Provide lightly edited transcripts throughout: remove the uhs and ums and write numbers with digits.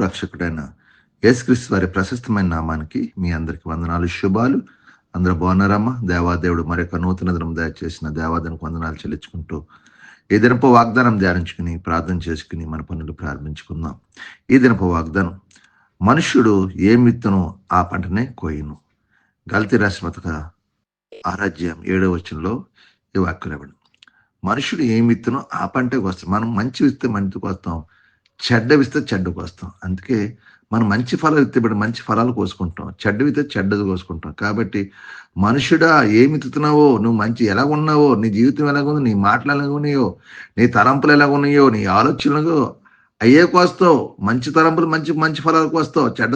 రక్షకుడైన యేసుక్రీస్తు వారి ప్రశస్తమైన నామానికి మీ అందరికి వందనాలు, శుభాలు. అందరూ బాగున్నారమ్మా? దేవాదేవుడు మరొక నూతన దినం దయచేసిన దేవాదేవునికి వందనాలు చెల్లించుకుంటూ ఈ దినపు వాగ్దానం ధ్యానించుకుని ప్రార్థన చేసుకుని మన పనులు ప్రారంభించుకుందాం. ఈ దినపు వాగ్దానం, మనుష్యుడు ఏం విత్తును ఆ పంటనే కోయును. గల్తీ రాసిన పత్రిక 6:7 ఈ వాక్యం ఇవ్వండి. మనుషుడు ఏం విత్తునో ఆ పంటకు వస్తాం. మనం మంచి విస్తే మంచికి వస్తాం, చెడ్డ విస్తే చెడ్డకు వస్తాం. అందుకే మనం మంచి ఫలాలు విత్తబడి మంచి ఫలాలు కోసుకుంటాం, చెడ్డ విత్తే చెడ్డది కోసుకుంటాం. కాబట్టి మనుషుడా ఏమి విత్తుతున్నావో, నువ్వు మంచి ఎలా ఉన్నావో, నీ జీవితం ఎలాగుందో, నీ మాటలు ఎలాగున్నాయో, నీ తలంపులు ఎలాగున్నాయో, నీ ఆలోచనలు అయ్యే కోస్తావు. మంచి తలంపులు మంచి మంచి ఫలాలకు వస్తావు, చెడ్డ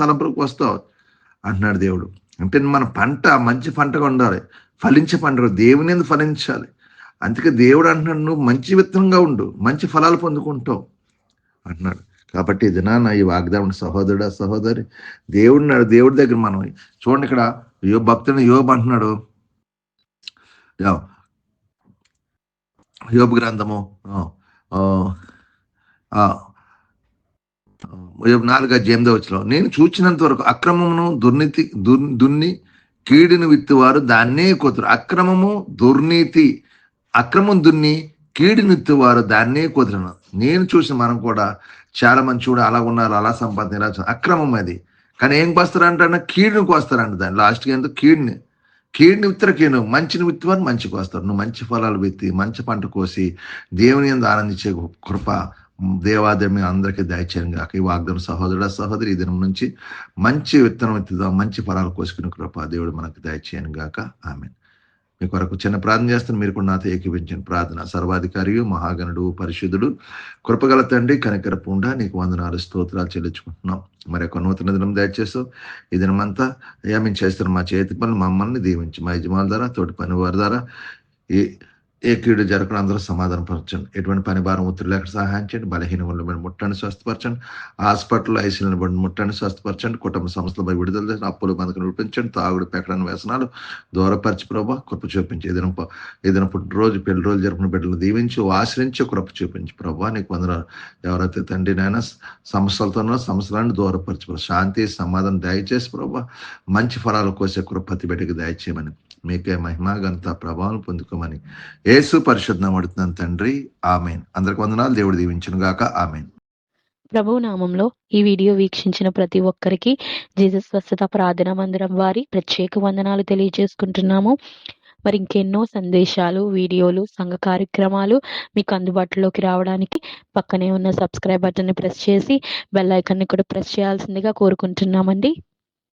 తలంపులకు వస్తావు అంటున్నాడు దేవుడు. అంటే మన పంట మంచి పంటగా ఉండాలి, ఫలించే పంట, దేవుని ఎందుకు ఫలించాలి. అందుకే దేవుడు అంటున్నాడు, నువ్వు మంచి విత్తనంగా ఉండు, మంచి ఫలాలు పొందుకుంటావు అంటున్నాడు. కాబట్టి దినాన్న ఈ వాగ్దానం సహోదరుడా సహోదరి, దేవుడి దగ్గర మనం చూడండి. ఇక్కడ భక్తుని యోబు అంటున్నాడు, యోబు గ్రంథము 4:8 నేను చూచినంత వరకు అక్రమమును దుర్నీతి దున్ని కీడును విత్తువారు దాన్నే కోతురు. అక్రమం దున్ని కీడును విత్తువారు దాన్నే కోతురు. నేను చూసిన మనం కూడా చాలా మంది చూడ అలా ఉన్నారు, అలా సంపాదన అక్రమం అది. కానీ ఏం కోస్తారంట, కీడుని కోస్తారంట. దాన్ని లాస్ట్కి ఏంటో కీడుని విత్తరు, మంచిని విత్తువారు మంచికి వస్తారు. నువ్వు మంచి ఫలాలు విత్తి మంచి పంట కోసి దేవుని యందు ఆనందించే కృప దేవాదేవి అందరికీ దయచేయను గాక. ఈ వాగ్దానం సహోదరుడా సహోదరి, ఈ దినం నుంచి మంచి విత్తనం విత్తుదాం, మంచి ఫలాలు కోసుకునే కృప దేవుడు మనకు దయచేయను గాక. ఆమేన్. మీ కొరకు చిన్న ప్రార్థన చేస్తాను, మీరు కూడా నాతో ఏకీపించిన ప్రార్థన. సర్వాధికారియు మహాగణుడు పరిశుద్ధుడు కృపగల తండ్రి కనికరపుండా నీకు వందనాలు స్తోత్రాలు చెల్లించుకుంటున్నాం. మరి ఒక నూతన దినం దయచేస్తావు. ఈ దినమంతా అయ్యా మేము చేస్తున్న మా చేతి పనులు మమ్మల్ని దీవించి మా యజమానుల ద్వారా తోటి పని వారి ద్వారా ఏ కీడు జరగకుండా అందరూ సమాధానం పరచండి. ఎటువంటి పని భారం ఒత్తిడి లేక సహాయం చేయండి. బలహీన బట్టి ముట్టండి, స్వస్థపరచండి. హాస్పిటల్ ఐసీలను బట్టి ముట్టండి, స్వస్థపరచండి. కుటుంబ సంస్థలపై విడుదల చేసి అప్పులు బంధకు నడిపించండి. తాగుడు పెక్కడని వ్యసనాలు దూరపరిచి ప్రభావ కృప చూపించి ఏదైనా పుట్టినరోజు పెళ్లి రోజు జరుపుకున్న బిడ్డలు దీవించి ఆశ్రయించి కృప చూపించి ప్రభావ నీకు వందనాలు. ఎవరైతే తండ్రి నాయన సమస్యలతోనో సమస్యలను దూరపరిచి శాంతి సమాధానం దయచేసి ప్రభావ మంచి ఫలాలు కోసే కృప ప్రతి బిడ్డకి దయచేయమని, మీకే మహిమ ఘనత ప్రభావం పొందుకోమని యేసు పరిశుద్ధ అడుగుతున్నాను తండ్రి. ఆమేన్. అందరికి వందనాలు. దేవుడు దీవించును గాక. ఆమేన్. ప్రభు నామంలో ఈ వీడియో వీక్షించిన ప్రతి ఒక్కరికి జీసస్ స్వస్థత ప్రార్థనా మందిరం వారి ప్రత్యేక వందనాలు తెలియజేసుకుంటున్నాము. మరి ఇంకెన్నో సందేశాలు, వీడియోలు, సంఘ కార్యక్రమాలు మీకు అందుబాటులోకి రావడానికి పక్కనే ఉన్న సబ్స్క్రైబ్ బటన్ని ప్రెస్ చేసి బెల్ ఐకాన్ని కూడా ప్రెస్ చేయాల్సిందిగా కోరుకుంటున్నామండి.